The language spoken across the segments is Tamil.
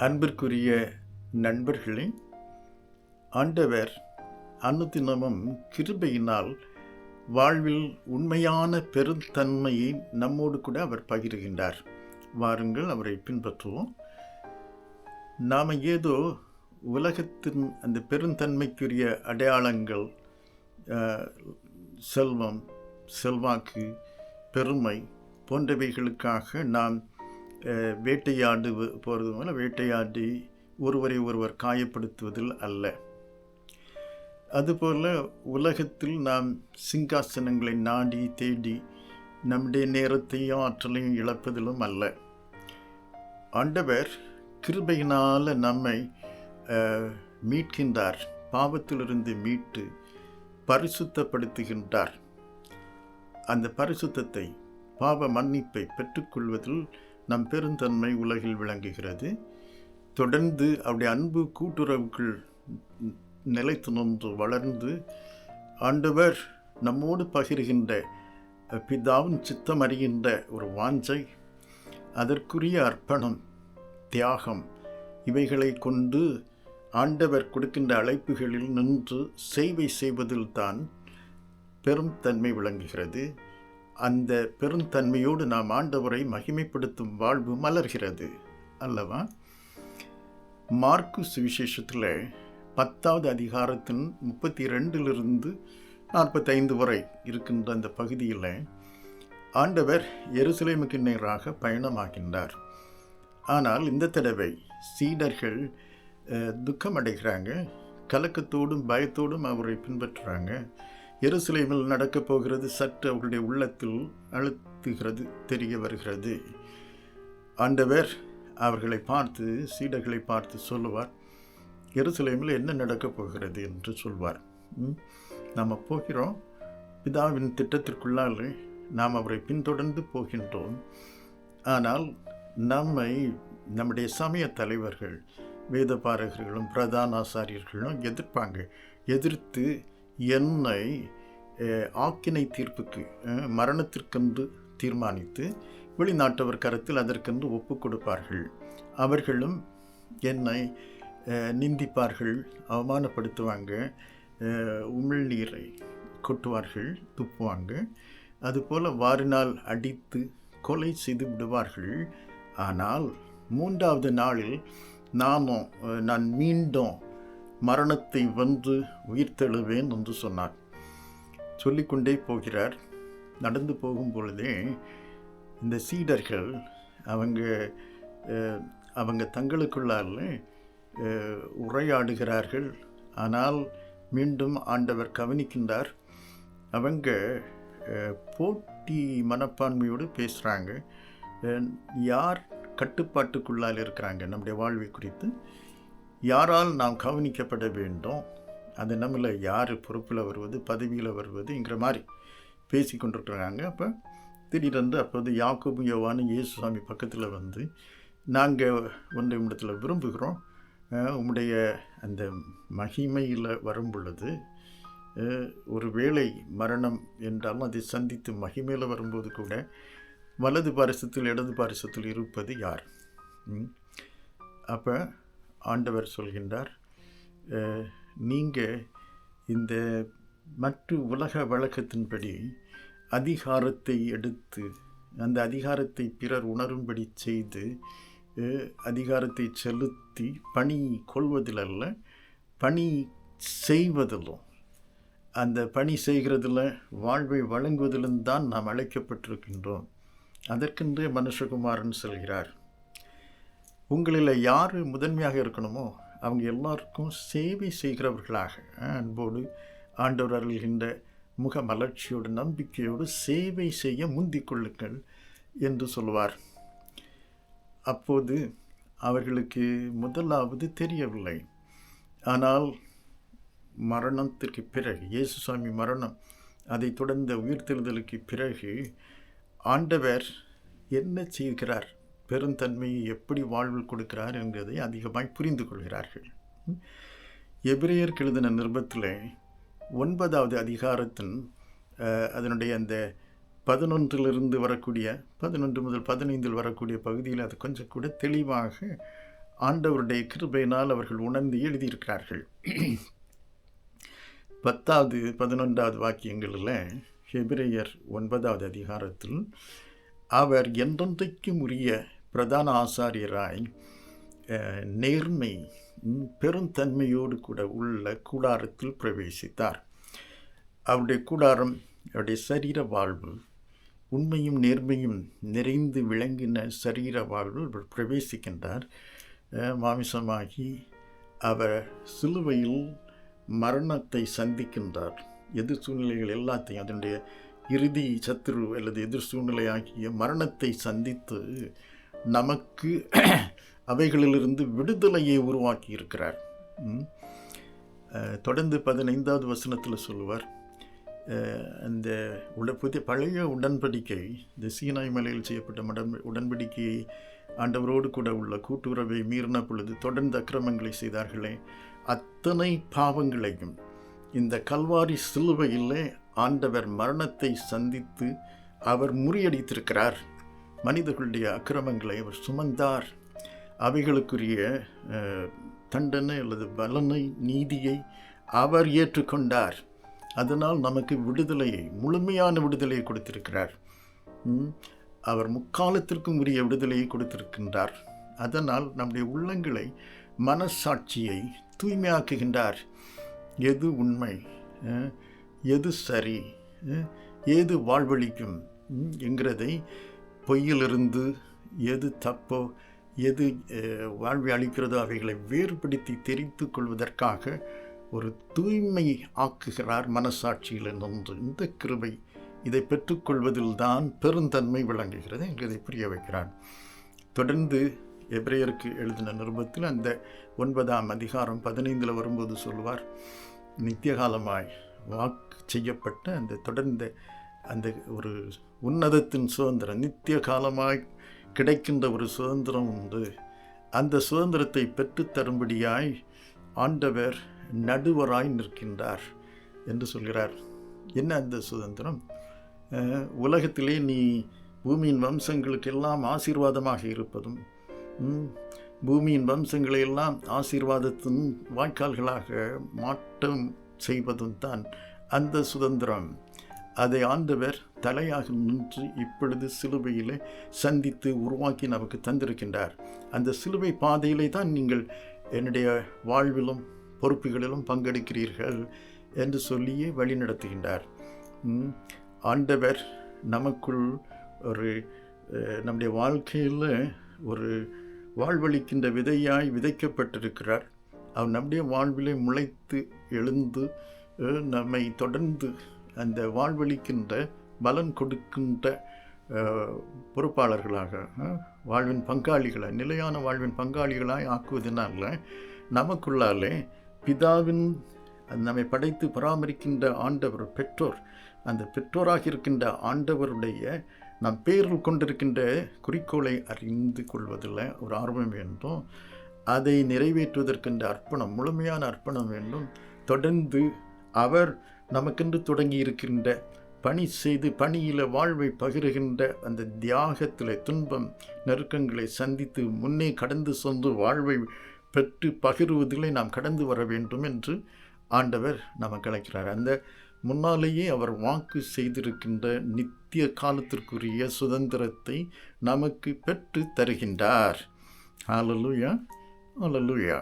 அன்பிற்குரிய நண்பர்களே, ஆண்டவர் அனுதினமும் கிருபையினால் வாழ்வில் உண்மையான பெருந்தன்மையை நம்மோடு கூட அவர் பகிர்கின்றார். வாருங்கள், அவரை பின்பற்றுவோம். நாம் ஏதோ உலகத்தின் அந்த பெருந்தன்மைக்குரிய அடையாளங்கள், செல்வம், செல்வாக்கு, பெருமை போன்றவைகளுக்காக நாம் வேட்டையாடு போகிறது போல வேட்டையாடி ஒருவரை ஒருவர் காயப்படுத்துவதில் அல்ல. அதுபோல் உலகத்தில் நாம் சிங்காசனங்களை நாடி தேடி நம்முடைய நேரத்தையும் ஆற்றலையும் இழப்பதிலும் அல்ல. ஆண்டவர் கிருபையினால் நம்மை மீட்கின்றார், பாவத்திலிருந்து மீட்டு பரிசுத்தப்படுத்துகின்றார். அந்த பரிசுத்தத்தை, பாவ மன்னிப்பை பெற்றுக்கொள்வதில் நம் பெருந்தன்மை உலகில் விளங்குகிறது. தொடர்ந்து அவருடைய அன்பு கூட்டுறவுக்குள் நிலைத்து நின்று வளர்ந்து ஆண்டவர் நம்மோடு பகிர்கின்ற பிதாவின் சித்தம் அறிகின்ற ஒரு வாஞ்சை, அதற்குரிய அர்ப்பணம், தியாகம், இவைகளை கொண்டு ஆண்டவர் கொடுக்கின்ற அழைப்புகளில் நின்று சேவை செய்வதில் தான் பெருந்தன்மை விளங்குகிறது. அந்த பெருந்தன்மையோடு நாம் ஆண்டவரை மகிமைப்படுத்தும் வாழ்வு மலர்கிறது அல்லவா? மார்க்கு சுவிசேஷத்தில் 10வது அதிகாரத்தின் 32 45 வரை இருக்கின்ற அந்த பகுதியில் ஆண்டவர் எருசலேமுக்கு நேராக பயணமாகின்றார். ஆனால் இந்த தடவை சீடர்கள் துக்கமடைகிறாங்க, கலக்கத்தோடும் பயத்தோடும் அவரை பின்பற்றுறாங்க. எருசலேமில் நடக்கப் போகிறது சற்று அவர்களுடைய உள்ளத்தில் அழுத்துகிறது, தெரிய வருகிறது. ஆண்டவர் அவர்களை பார்த்து, சீடர்களை பார்த்து சொல்லுவார், எருசலேமில் என்ன நடக்கப் போகிறது என்று சொல்வார். நாம் போகிறோம், பிதாவின் திட்டத்திற்குள்ளால் நாம் அவரை பின்தொடர்ந்து போகின்றோம். ஆனால் நம்முடைய சமய தலைவர்கள், வேதபாரகர்களும் பிரதான ஆசாரியர்களும் எதிர்த்து என்னை ஆக்கினை தீர்ப்புக்கு, மரணத்திற்கென்று தீர்மானித்து வெளிநாட்டவர் கரத்தில் அதற்கென்று ஒப்பு கொடுப்பார்கள். அவர்களும் என்னை நிந்திப்பார்கள், அவமானப்படுத்துவாங்க, உமிழ்நீரை கொட்டுவார்கள், துப்புவாங்க. அதுபோல் வாரினால் அடித்து கொலை செய்து விடுவார்கள். ஆனால் 3வது நாளில் நான் மீண்டும் மரணத்தை வென்று உயிர்த்தெழுவேன் என்று சொன்னார். சொல்லிக்கொண்டே போகிறார். நடந்து போகும் பொழுதே இந்த சீடர்கள் அவங்க தங்களுக்குள்ளால் உரையாடுகிறார்கள். ஆனால் மீண்டும் ஆண்டவர் கவனிக்கின்றார். அவங்க போட்டி மனப்பான்மையோடு பேசுகிறாங்க. யார் கட்டுப்பாட்டுக்குள்ளால் இருக்கிறாங்க நம்முடைய வாழ்வை குறித்து, யாரால் நாம் கவனிக்கப்பட வேண்டும், அது நம்மளை யார் பொறுப்பில் வருவது, பதவியில் வருவதுங்கிற மாதிரி பேசி கொண்டிருக்கிறாங்க. அப்போ திடீரென்று அப்போது யாக்கோபு யோவானும் இயேசுசாமி பக்கத்தில் வந்து, நாங்கள் ஒன்றை இடத்துல விரும்புகிறோம், உம்முடைய அந்த மகிமையில் வரும் பொழுது, ஒரு வேளை மரணம் என்றாலும் அதை சந்தித்து மகிமையில் வரும்போது கூட வலது பாரிசத்தில் இடது பாரிசத்தில் இருப்பது யார்? அப்போ ஆண்டவர் சொல்கின்றார், நீங்கள் இந்த மற்ற உலக வழக்கத்தின்படி அதிகாரத்தை எடுத்து அந்த அதிகாரத்தை பிறர் உணரும்படி செய்து அதிகாரத்தை செலுத்தி பணி கொள்வதில் அல்ல, பணி செய்வதிலும், அந்த பணி செய்கிறதில் வாழ்வை வழங்குவதிலும் தான் நாம் அழைக்கப்பட்டிருக்கின்றோம். அதற்கென்றே மனுஷகுமாரன் சொல்கிறார், உங்களில் யார் முதன்மையாக இருக்கணுமோ அவங்க எல்லாருக்கும் சேவை செய்கிறவர்களாக, அன்போடு ஆண்டவர் அருள்கின்ற முக மலர்ச்சியோடு நம்பிக்கையோடு சேவை செய்ய முந்திக் கொள்ளுங்கள் என்று சொல்வார். அப்போது அவர்களுக்கு முதலாவது தெரியவில்லை. ஆனால் மரணத்திற்கு பிறகு, இயேசுசாமி மரணம், அதை தொடர்ந்த உயிர்த்தெழுதலுக்கு பிறகு ஆண்டவர் என்ன செய்கிறார், பெருந்தன்மையை எப்படி வாழ்வில் கொடுக்கிறார் என்பதை அதிகமாய் புரிந்து கொள்கிறார்கள். எபிரேயருக்கு எழுதின நிருபத்தில் 9வது அதிகாரத்தின் அதனுடைய அந்த 11 வரக்கூடிய 11 முதல் 15 வரக்கூடிய பகுதியில் அது கொஞ்சம் கூட தெளிவாக ஆண்டவருடைய கிருபையினால் அவர்கள் உணர்ந்து எழுதியிருக்கிறார்கள். 10வது 11வது வாக்கியங்களில் எபிரேயர் 9வது அதிகாரத்தில் அவர் என்றென்றைக்கும் உரிய பிரதான ஆசாரியராய் நேர்மை பெருந்தன்மையோடு கூட உள்ள கூடாரத்தில் பிரவேசித்தார். அவருடைய கூடாரம் அவருடைய சரீர வாழ்வு உண்மையும் நேர்மையும் நிறைந்து விளங்கின சரீர வாழ்வு அவர் பிரவேசிக்கின்றார். மாமிசமாகி அவர் சிலுவையில் மரணத்தை சந்திக்கின்றார். எதிர் சூழ்நிலைகள் எல்லாத்தையும் அதனுடைய இறுதி சத்துரு அல்லது எதிர் சூழ்நிலையாகிய மரணத்தை சந்தித்து நமக்கு அவைகளிலிருந்து விடுதலையை உருவாக்கி இருக்கிறார். தொடர்ந்து 15வது வசனத்தில் சொல்லுவார், அந்த பழைய உடன்படிக்கை, இந்த சீனாய் மலையில் செய்யப்பட்ட உடன்படிக்கையை ஆண்டவரோடு கூட உள்ள கூட்டுறவை மீறின பொழுது தொடர்ந்து அக்கிரமங்களை செய்தார்களே, அத்தனை பாவங்களையும் இந்த கல்வாரி சிலுவையிலே ஆண்டவர் மரணத்தை சந்தித்து அவர் முறியடித்திருக்கிறார். மனிதர்களுடைய அக்கிரமங்களை அவர் சுமந்தார். அவைகளுக்குரிய தண்டனை அல்லது பலனை, நீதியை அவர் ஏற்றுக்கொண்டார். அதனால் நமக்கு விடுதலையை, முழுமையான விடுதலையை கொடுத்திருக்கிறார். அவர் முக்காலத்திற்கும் உரிய விடுதலையை கொடுத்திருக்கின்றார். அதனால் நம்முடைய உள்ளங்களை, மனசாட்சியை தூய்மையாக்குகின்றார். எது உண்மை, எது சரி, ஏது வாழ்வழிக்கும் என்கிறதை, பொய்யிலிருந்து எது தப்போ எது வாழ்வை அளிக்கிறதோ அவைகளை வேறுபடுத்தி தெரிந்து கொள்வதற்காக ஒரு தூய்மை ஆக்குகிறார் மனசாட்சியில் நின்று. இந்த கிருபை, இதை பெற்றுக்கொள்வதில் தான் பெருந்தன்மை விளங்குகிறது என்பதை புரிய வைக்கிறார். தொடர்ந்து எபிரேயருக்கு எழுதின நிருபத்தில் அந்த 9ஆம் அதிகாரம் 15 வரும்போது சொல்லுவார், நித்தியகாலமாய் வாக்கு செய்யப்பட்ட அந்த தொடர்ந்த அந்த ஒரு உன்னதத்தின் சுதந்திரம், நித்திய காலமாய் கிடைக்கின்ற ஒரு சுதந்திரம் உண்டு. அந்த சுதந்திரத்தை பெற்றுத்தரும்படியாய் ஆண்டவர் நடுவராய் நிற்கின்றார் என்று சொல்கிறார். என்ன அந்த சுதந்திரம்? உலகத்திலே நீ பூமியின் வம்சங்களுக்கெல்லாம் ஆசீர்வாதமாக இருப்பதும், பூமியின் வம்சங்களை எல்லாம் ஆசீர்வாதத்தின் வாய்க்கால்களாக மாற்றம் செய்வதும் தான் அந்த சுதந்திரம். அதை ஆண்டவர் தலையாக நின்று இப்பொழுது சிலுவையிலே சந்தித்து உருவாக்கி நமக்கு தந்திருக்கின்றார். அந்த சிலுவை பாதையிலே தான் நீங்கள் என்னுடைய வாழ்விலும் பொறுப்புகளிலும் பங்கெடுக்கிறீர்கள் என்று சொல்லியே வழி நடத்துகின்றார். ஆண்டவர் நமக்குள் ஒரு நம்முடைய வாழ்க்கையில் ஒரு வாழ்வளிக்கின்ற விதையாய் விதைக்கப்பட்டிருக்கிறார். அவர் நம்முடைய வாழ்விலே முளைத்து எழுந்து நம்மை தொடர்ந்து அந்த வாழ்வளிக்கின்ற பலன் கொடுக்கின்ற பொறுப்பாளர்களாக, வாழ்வின் பங்காளிகளாக, நிலையான வாழ்வின் பங்காளிகளாய் ஆக்குவதனால நமக்குள்ளாலே பிதாவின் நம்மை படைத்து பராமரிக்கின்ற ஆண்டவர் பெற்றோர், அந்த பெற்றோராக இருக்கின்ற ஆண்டவருடைய நம் பேரில் கொண்டிருக்கின்ற குறிக்கோளை அறிந்து கொள்வதில் ஒரு ஆர்வம் வேண்டும். அதை நிறைவேற்றுவதற்கென்ற அர்ப்பணம், முழுமையான அர்ப்பணம் வேண்டும். தொடர்ந்து அவர் நமக்கென்று தொடங்கி இருக்கின்ற பணி செய்து பணியில் வாழ்வை பகிர்கின்ற அந்த தியாகத்தில் துன்பம் நெருக்கங்களை சந்தித்து முன்னே கடந்து சென்று வாழ்வை பெற்று பகிர்வதிலே நாம் கடந்து வர வேண்டும் என்று ஆண்டவர் நமக்கு அழைக்கிறார். அந்த முன்னாலேயே அவர் வாக்கு செய்திருக்கின்ற நித்திய காலத்திற்குரிய சுதந்திரத்தை நமக்கு பெற்று தருகின்றார். ஹல்லேலூயா, ஹல்லேலூயா.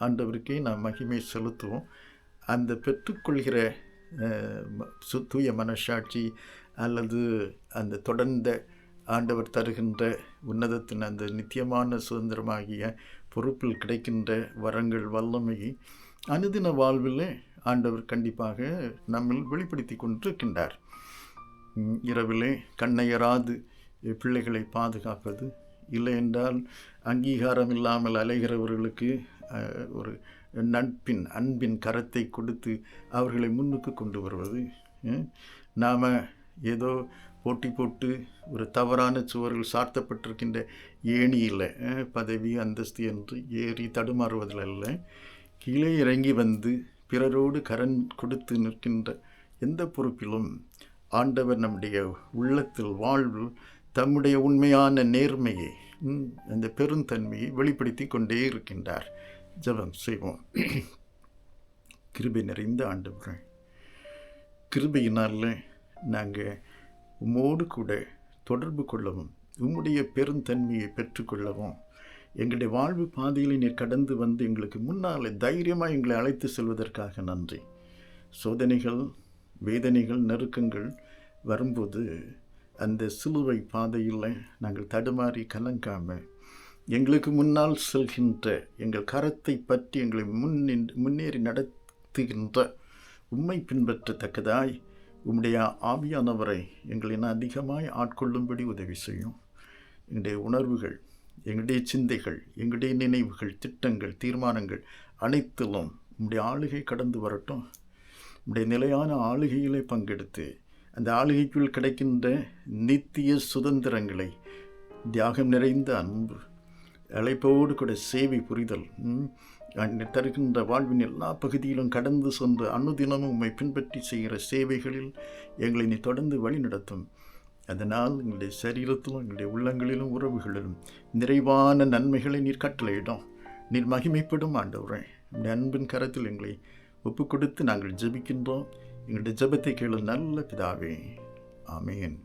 ஆண்டவருக்கே நாம் மகிமை செலுத்துவோம். அந்த பெற்றுக்கொள்கிற தூய மனசாட்சி அல்லது அந்த தொடர்ந்த ஆண்டவர் தருகின்ற உன்னதத்தின் அந்த நித்தியமான சுதந்திரமாகிய பொறுப்பில் கிடைக்கின்ற வரங்கள், வல்லமையை அனுதின வாழ்வில் ஆண்டவர் கண்டிப்பாக நம்மில் வெளிப்படுத்தி கொண்டிருக்கின்றார். இரவிலே கண்ணையராது பிள்ளைகளை பாதுகாப்பது, இல்லை என்றால் அங்கீகாரம் இல்லாமல் அலைகிறவர்களுக்கு ஒரு அன்பின் கரத்தை கொடுத்து அவர்களை முன்னுக்கு கொண்டு வருவது. நாம் ஏதோ போட்டி போட்டு ஒரு தவறான சுவர்கள் சார்த்தப்பட்டிருக்கின்ற ஏணியில் பதவி அந்தஸ்து என்று ஏறி தடுமாறுவதில் அல்ல, கீழே இறங்கி வந்து பிறரோடு கரம் கொடுத்து நிற்கின்ற எந்த பொறுப்பிலும் ஆண்டவர் நம்முடைய உள்ளத்தில் வாழ்வில் தம்முடைய உண்மையான நேர்மையை, அந்த பெருந்தன்மையை வெளிப்படுத்தி கொண்டே இருக்கின்றார். ஜெபம் செய்வோம். கிருபை நிறைந்த ஆண்டவரே, கிருபையினால் நாங்கள் உம்மோடு கூட தொடர்பு கொள்ளவும் உம்முடைய பெருந்தன்மையை பெற்றுக்கொள்ளவும் எங்களுடைய வாழ்வு பாதையில் நீர் கடந்து வந்து எங்களுக்கு முன்னால் தைரியமாக எங்களை அழைத்து செல்வதற்காக நன்றி. சோதனைகள், வேதனைகள், நெருக்கங்கள் வரும்போது அந்த சிலுவை பாதையில் நாங்கள் தடுமாறி கலங்காமல் எங்களுக்கு முன்னால் செல்கின்ற எங்கள் கரத்தை பற்றி எங்களை முன்னேறி நடத்துகின்ற உம்மை பின்பற்றத்தக்கதாய் உம்முடைய ஆவியானவரை எங்களை அதிகமாய் ஆட்கொள்ளும்படி உதவி செய்யும். எங்களுடைய உணர்வுகள், எங்களுடைய சிந்தைகள், எங்களுடைய நினைவுகள், திட்டங்கள், தீர்மானங்கள் அனைத்திலும் உம்முடைய ஆளுகை கடந்து வரட்டும். உம்முடைய நிலையான ஆளுகையிலே பங்கெடுத்து அந்த ஆளுகைக்குள் கிடைக்கின்ற நித்திய சுதந்திரங்களை, தியாகம் நிறைந்த அன்பு, அழைப்போடு கூட சேவை புரிதல், தருகின்ற வாழ்வின் எல்லா பகுதியிலும் கடந்து சென்று அனுதினமும் உம்மை பின்பற்றி செய்கிற சேவைகளில் எங்களை நீ தொடர்ந்து வழி நடத்தும். அதனால் எங்களுடைய சரீரத்திலும் எங்களுடைய உள்ளங்களிலும் உறவுகளிலும் நிறைவான நன்மைகளை நீர் கட்டளையிடும். நீர் மகிமைப்படும் ஆண்டவரே, உங்களுடைய அன்பின் கரத்தில் எங்களை ஒப்பு கொடுத்து நாங்கள் ஜெபிக்கின்றோம். எங்களுடைய ஜெபத்தை கேளு நல்ல பிதாவே. ஆமென்.